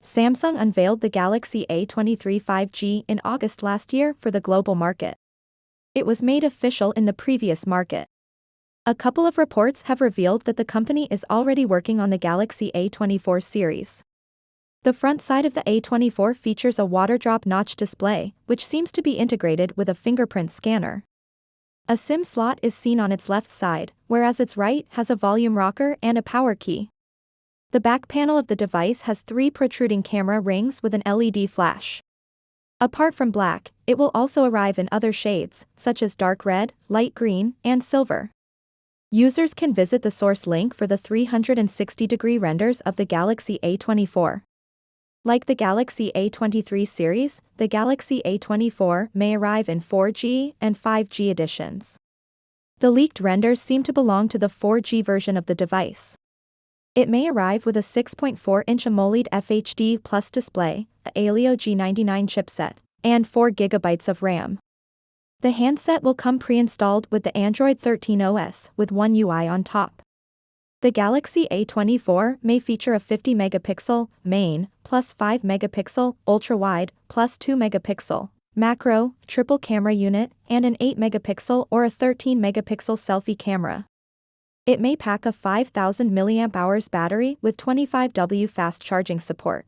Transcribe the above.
Samsung unveiled the Galaxy A23 5G in August last year for the global market. It was made official in the previous market. A couple of reports have revealed that the company is already working on the Galaxy A24 series. The front side of the A24 features a water-drop notch display, which seems to be integrated with a fingerprint scanner. A SIM slot is seen on its left side, whereas its right has a volume rocker and a power key. The back panel of the device has 3 protruding camera rings with an LED flash. Apart from black, it will also arrive in other shades, such as dark red, light green, and silver. Users can visit the source link for the 360-degree renders of the Galaxy A24. Like the Galaxy A23 series, the Galaxy A24 may arrive in 4G and 5G editions. The leaked renders seem to belong to the 4G version of the device. It may arrive with a 6.4-inch AMOLED FHD Plus display, a Helio G99 chipset, and 4 GB of RAM. The handset will come pre-installed with the Android 13 OS with One UI on top. The Galaxy A24 may feature a 50-megapixel main, plus 5-megapixel ultra-wide, plus 2-megapixel macro triple camera unit, and an 8-megapixel or a 13-megapixel selfie camera. It may pack a 5,000 mAh battery with 25W fast charging support.